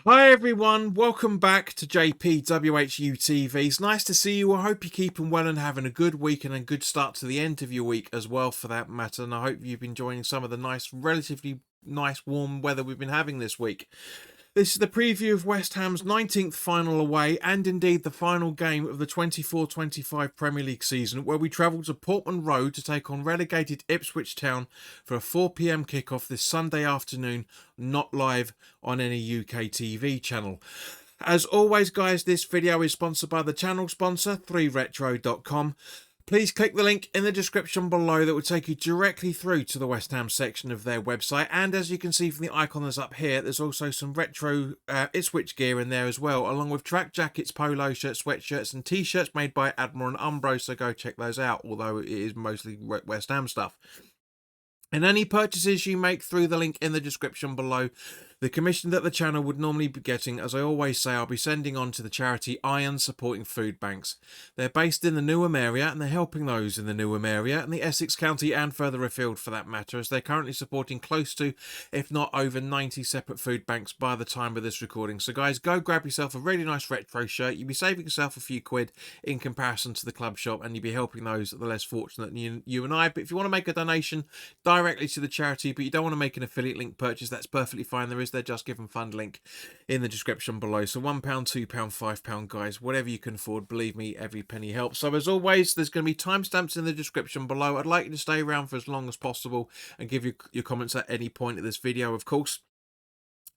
Hi everyone, welcome back to JP WHU TV. It's nice to see you. I hope you're keeping well and having a good week and a good start to the end of your week as well, for that matter. And I hope you've been enjoying some of the relatively nice warm weather we've been having this week. This is the preview of West Ham's 19th final away, and indeed the final game of the 24-25 Premier League season, where we travel to Portman Road to take on relegated Ipswich Town for a 4 p.m. kickoff this Sunday afternoon, not live on any UK TV channel. As always, guys, this video is sponsored by the channel sponsor, 3retro.com. Please click the link in the description below that will take you directly through to the West Ham section of their website. And as you can see from the icon that's up here, there's also some retro Ipswich gear in there as well, along with track jackets, polo shirts, sweatshirts and t-shirts made by Admiral and Umbro, so go check those out, although it is mostly West Ham stuff. And any purchases you make through the link in the description below, the commission that the channel would normally be getting, as I always say, I'll be sending on to the charity Iron Supporting Food Banks. They're based in the Newham area, and they're helping those in the Newham area and the Essex County and further afield for that matter, as they're currently supporting close to, if not over 90 separate food banks by the time of this recording. So guys, go grab yourself a really nice retro shirt. You'll be saving yourself a few quid in comparison to the club shop, and you'll be helping those that are less fortunate than you and I. But if you want to make a donation directly to the charity, but you don't want to make an affiliate link purchase, that's perfectly fine. There is their Just Give and Fund link in the description below. So £1, £2, £5, guys, whatever you can afford. Believe me, every penny helps. So as always, there's going to be timestamps in the description below. I'd like you to stay around for as long as possible and give your comments at any point of this video, of course.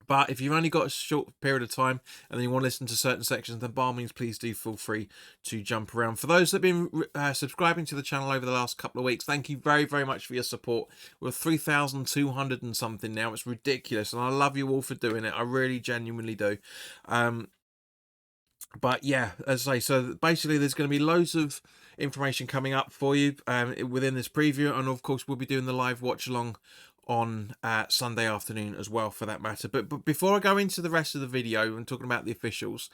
But if you've only got a short period of time and then you want to listen to certain sections, then by all means, please do feel free to jump around. For those that have been subscribing to the channel over the last couple of weeks, thank you very, very much for your support. We're 3,200 and something now. It's ridiculous, and I love you all for doing it. I really genuinely do. But yeah, as I say, so basically there's going to be loads of information coming up for you within this preview, and of course we'll be doing the live watch along on Sunday afternoon as well, for that matter. But before I go into the rest of the video and talking about the officials,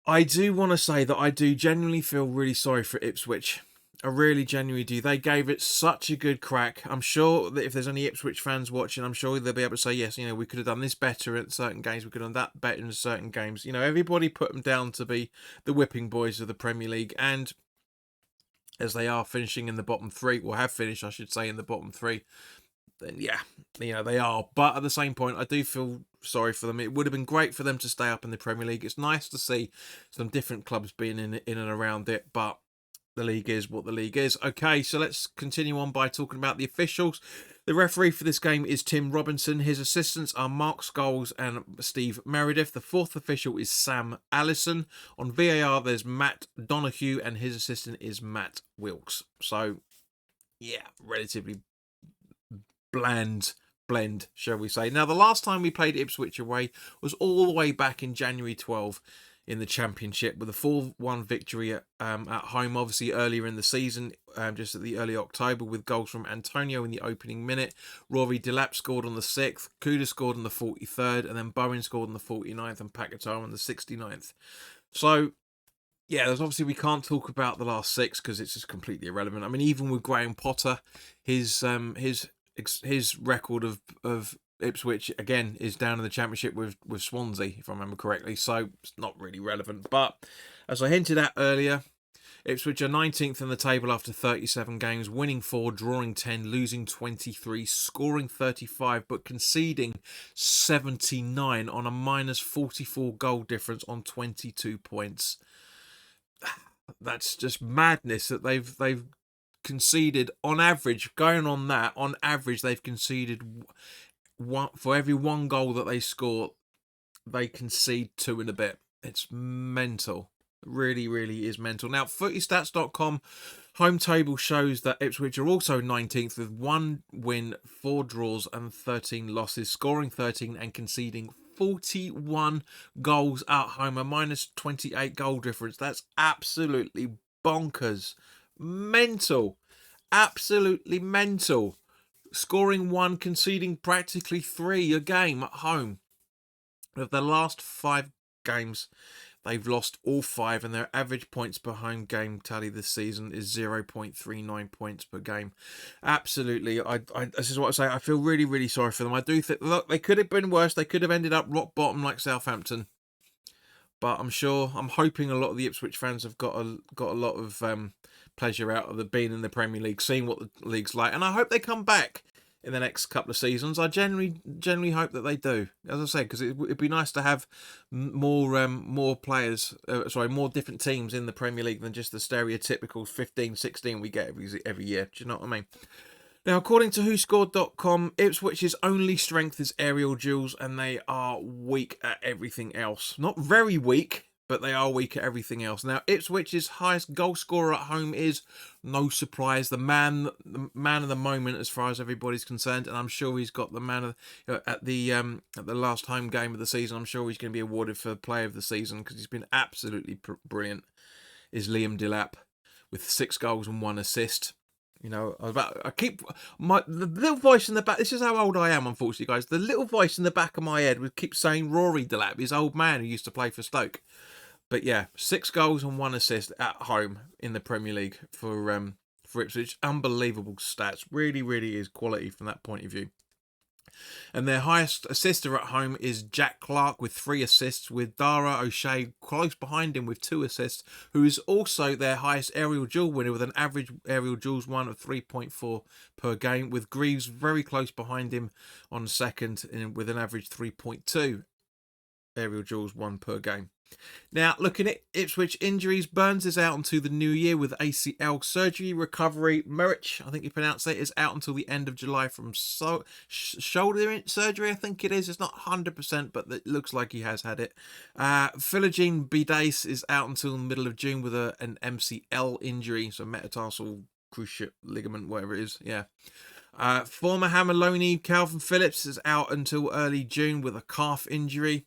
I do want to say that I do genuinely feel really sorry for Ipswich. I really genuinely do. They gave it such a good crack. I'm sure that if there's any Ipswich fans watching, I'm sure they'll be able to say, yes, we could have done this better at certain games. We could have done that better in certain games. Everybody put them down to be the whipping boys of the Premier League. And as they are finishing in the bottom three, or have finished, I should say, in the bottom three, then yeah, they are. But at the same point, I do feel sorry for them. It would have been great for them to stay up in the Premier League. It's nice to see some different clubs being in and around it, but the league is what the league is. Okay, so let's continue on by talking about the officials. The referee for this game is Tim Robinson. His assistants are Mark Scholes and Steve Meredith. The fourth official is Sam Allison. On VAR, there's Matt Donahue, and his assistant is Matt Wilkes. So, yeah, relatively bland blend, shall we say. Now, the last time we played Ipswich away was all the way back in January 12 in the Championship, with a 4-1 victory at home, obviously earlier in the season, just at the early October, with goals from Antonio in the opening minute. Rory Delap scored on the 6th, Kuda scored on the 43rd, and then Bowen scored on the 49th and Paquetá on the 69th. So, yeah, there's obviously, we can't talk about the last 6 because it's just completely irrelevant. I mean, even with Graham Potter, his record of Ipswich again is down in the Championship with Swansea, if I remember correctly, so it's not really relevant. But as I hinted at earlier, Ipswich are 19th in the table after 37 games, winning 4, drawing 10, losing 23, scoring 35, but conceding 79 on a minus 44 goal difference on 22 points. That's just madness that they've conceded on average. Going on that, on average, they've conceded for every 1 goal that they score, they concede 2 and a bit. It's mental. It really, really is mental. Now, footystats.com home table shows that Ipswich are also 19th with 1 win, 4 draws and 13 losses, scoring 13 and conceding 41 goals at home, a minus 28 goal difference. That's absolutely bonkers. Mental. Absolutely mental. Scoring 1, conceding practically 3 a game at home. Of the last 5 games, They've lost all 5, and their average points per home game tally this season is 0.39 points per game. Absolutely, this is what I say. I feel really, really sorry for them. I do think, look, they could have been worse. They could have ended up rock bottom like Southampton. But I'm hoping a lot of the Ipswich fans have got a lot of pleasure out of being in the Premier League, seeing what the league's like, and I hope they come back in the next couple of seasons. I generally hope that they do, as I said, because it'd be nice to have more players, more different teams in the Premier League than just the stereotypical 15, 16 we get every year. Do you know what I mean? Now, according to WhoScored.com, Ipswich's only strength is aerial duels, and they are weak at everything else. Not very weak, but they are weak at everything else. Now, Ipswich's highest goal scorer at home is, no surprise, the man of the moment as far as everybody's concerned, and I'm sure he's got the man of at the last home game of the season. I'm sure he's going to be awarded for Player of the Season because he's been absolutely brilliant. Is Liam Delap with 6 goals and 1 assist. You know, the little voice in the back. This is how old I am, unfortunately, guys. The little voice in the back of my head would keep saying Rory Delap, his old man who used to play for Stoke. But yeah, 6 goals and 1 assist at home in the Premier League for Ipswich. Unbelievable stats. Really, really is quality from that point of view. And their highest assister at home is Jack Clark with 3 assists, with Dara O'Shea close behind him with 2 assists, who is also their highest aerial duel winner with an average aerial duels won of 3.4 per game, with Greaves very close behind him on second with an average 3.2 aerial duels won per game. Now, looking at Ipswich injuries, Burns is out until the new year with ACL surgery recovery. Murich, I think you pronounce it, is out until the end of July from shoulder surgery, I think it is. It's not 100%, but it looks like he has had it. Philogene Bidace is out until the middle of June with an MCL injury, so metatarsal cruciate ligament, whatever it is. Yeah. Former Hammerlone Calvin Phillips is out until early June with a calf injury.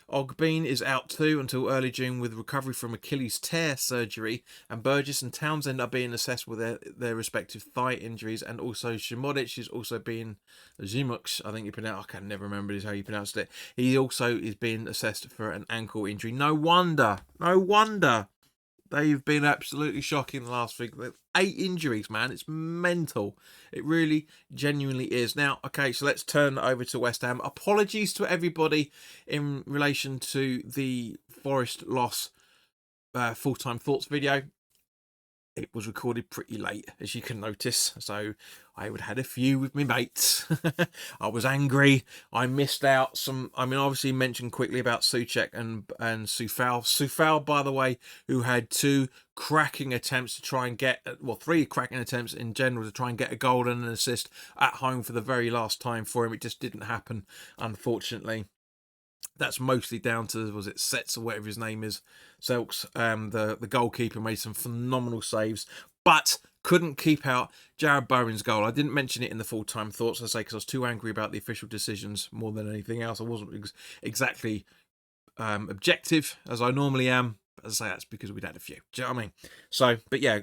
Ogbean is out too until early June with recovery from Achilles tear surgery. And Burgess and Townsend are being assessed with their respective thigh injuries. And also Shimodic is also being, Zimux, I think you pronounce, I can never remember how you pronounced it. He also is being assessed for an ankle injury. No wonder. They've been absolutely shocking the last week. 8 injuries, man. It's mental. It really, genuinely is. Now, okay, so let's turn over to West Ham. Apologies to everybody in relation to the Forest loss full-time thoughts video. It was recorded pretty late, as you can notice. So I would had a few with my mates. I was angry. I missed out some. I mean, obviously mentioned quickly about Souček and Soufal. Soufal, by the way, who had 2 cracking attempts to try and get, 3 cracking attempts in general to try and get a goal and an assist at home for the very last time for him. It just didn't happen, unfortunately. That's mostly down to, was it Setz or whatever his name is, Selks, the goalkeeper made some phenomenal saves, but couldn't keep out Jared Bowen's goal. I didn't mention it in the full-time thoughts, I say, because I was too angry about the official decisions more than anything else. I wasn't exactly objective as I normally am. As I say, that's because we'd had a few. Do you know what I mean? So, but yeah,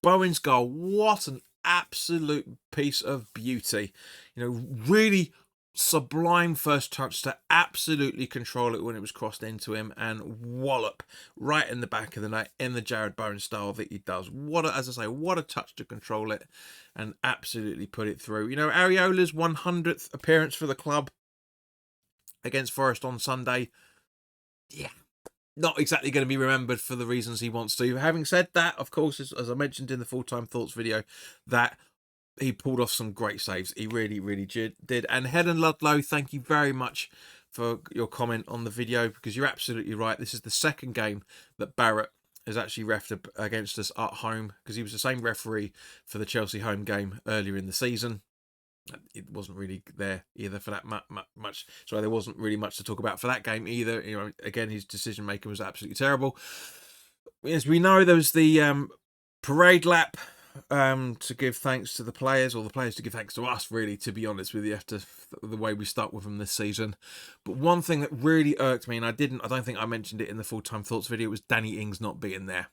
Bowen's goal, what an absolute piece of beauty. You know, really sublime first touch to absolutely control it when it was crossed into him and wallop right in the back of the net in the Jared Bowen style that he does. As I say, what a touch to control it and absolutely put it through. You know, Areola's 100th appearance for the club against Forest on Sunday. Yeah, not exactly going to be remembered for the reasons he wants to. Having said that, of course, as I mentioned in the full-time thoughts video, that he pulled off some great saves. He really, really did. And Helen Ludlow, thank you very much for your comment on the video, because you're absolutely right. This is the second game that Barrett has actually refed against us at home, because he was the same referee for the Chelsea home game earlier in the season. It wasn't really there either for that much. So there wasn't really much to talk about for that game either. You know, again, his decision making was absolutely terrible. As we know, there was the parade lap to give thanks to the players, or the players to give thanks to us, really, to be honest with you, after the way we start with them this season. But one thing that really irked me, and I don't think I mentioned it in the full-time thoughts video, was Danny Ings not being there.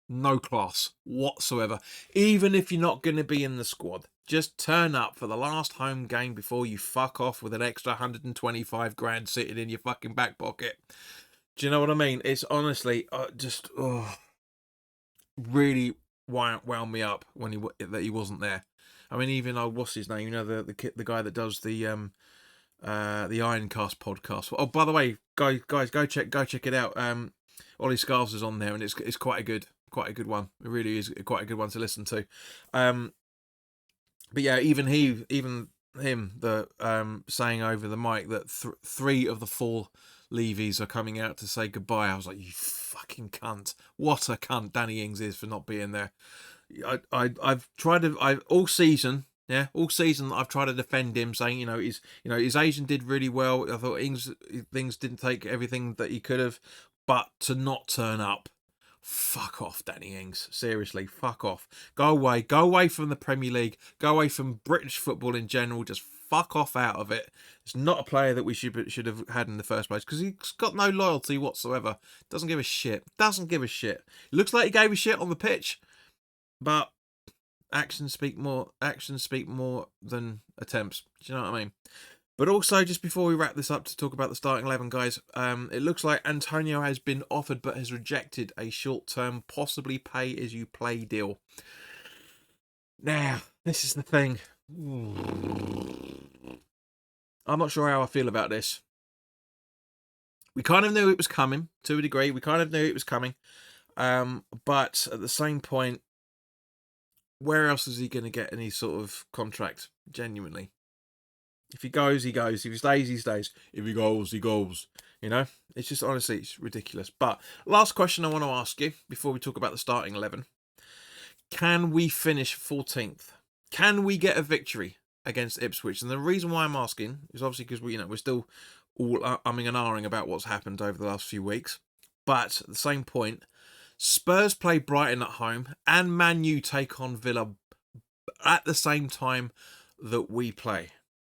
No class whatsoever. Even if you're not going to be in the squad, just turn up for the last home game before you fuck off with an extra 125 grand sitting in your fucking back pocket. Do you know what I mean? It's honestly just really wound me up when that he wasn't there. I mean, even what's his name? You know, the guy that does the Ironcast podcast. Oh, by the way, guys, go check it out. Ollie Scarves is on there, and it's quite a good one. It really is quite a good one to listen to. But yeah, even him, saying over the mic that three of the four Levies are coming out to say goodbye. I was like, you fucking cunt! What a cunt Danny Ings is for not being there. I've tried to all season. Yeah, all season I've tried to defend him, saying his agent did really well. I thought things didn't take everything that he could have, but to not turn up, fuck off, Danny Ings. Seriously, fuck off. Go away from the Premier League. Go away from British football in general. Just fuck off out of it. It's not a player that we should have had in the first place because he's got no loyalty whatsoever. Doesn't give a shit. Doesn't give a shit. Looks like he gave a shit on the pitch, but actions speak more than attempts. Do you know what I mean? But also, just before we wrap this up to talk about the starting 11, guys, it looks like Antonio has been offered but has rejected a short-term, possibly pay-as-you-play deal. Now, this is the thing. I'm not sure how I feel about this. We kind of knew it was coming, to a degree. We kind of knew it was coming. But at the same point, where else is he going to get any sort of contract, genuinely? If he goes, he goes. If he stays, he stays. If he goes, he goes. You know? It's just, honestly, it's ridiculous. But last question I want to ask you before we talk about the starting 11. Can we finish 14th? Can we get a victory against Ipswich? And the reason why I'm asking is obviously because we're still all umming and ahhing about what's happened over the last few weeks. But at the same point, Spurs play Brighton at home and Man U take on Villa at the same time that we play,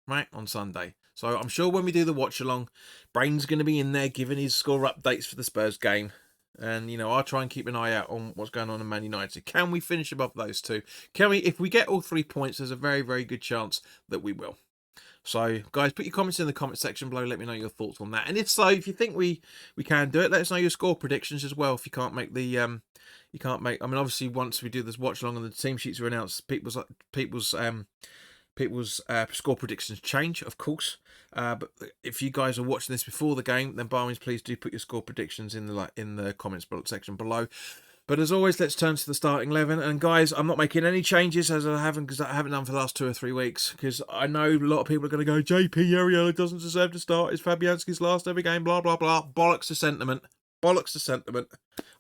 right, on Sunday. So I'm sure when we do the watch along, Brain's going to be in there giving his score updates for the Spurs game. And, I'll try and keep an eye out on what's going on in Man United. Can we finish above those two? Can we? If we get all 3 points, there's a very, very good chance that we will. So, guys, put your comments in the comment section below. Let me know your thoughts on that. And if so, if you think we can do it, let us know your score predictions as well. If you can't make the, I mean, obviously, once we do this watch along and the team sheets are announced, people's score predictions change, of course. But if you guys are watching this before the game, then by all means, please do put your score predictions in the comments section below. But as always, let's turn to the starting 11. And guys, I'm not making any changes because I haven't done for the last 2 or 3 weeks. Because I know a lot of people are going to go, JP Ariella doesn't deserve to start. It's Fabianski's last every game, blah, blah, blah. Bollocks to sentiment. Bollocks to sentiment.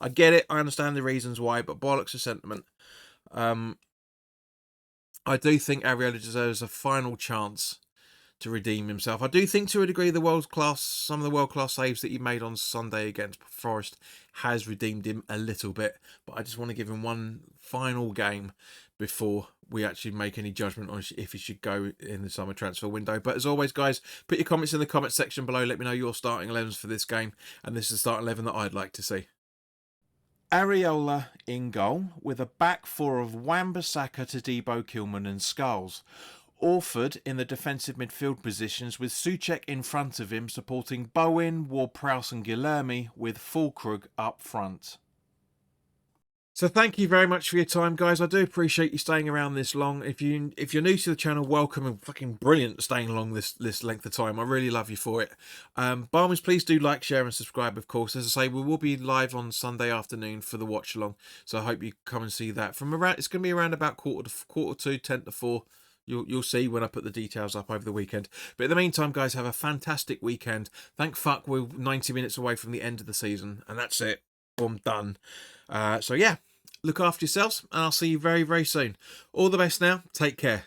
I get it. I understand the reasons why, but bollocks to sentiment. I do think Ariella deserves a final chance to redeem himself. I do think, to a degree, some of the world-class saves that he made on Sunday against Forest has redeemed him a little bit. But I just want to give him one final game before we actually make any judgment on if he should go in the summer transfer window. But as always, guys, put your comments in the comment section below. Let me know your starting 11s for this game. And this is the starting 11 that I'd like to see. Areola in goal, with a back four of Wan-Bissaka, Todibo, Kilman and Skulls. Orford in the defensive midfield positions, with Souček in front of him supporting Bowen, Ward-Prowse and Guilherme, with Fulkrug up front. So thank you very much for your time, guys. I do appreciate you staying around this long. If you're new to the channel, welcome, and fucking brilliant staying along this length of time. I really love you for it. By all means, please do like, share and subscribe, of course. As I say, we will be live on Sunday afternoon for the watch along. So I hope you come and see that. It's going to be around about quarter to 10 to 4. You'll see when I put the details up over the weekend. But in the meantime, guys, have a fantastic weekend. Thank fuck we're 90 minutes away from the end of the season. And that's it. Boom, done. So yeah, look after yourselves. And I'll see you very, very soon. All the best now. Take care.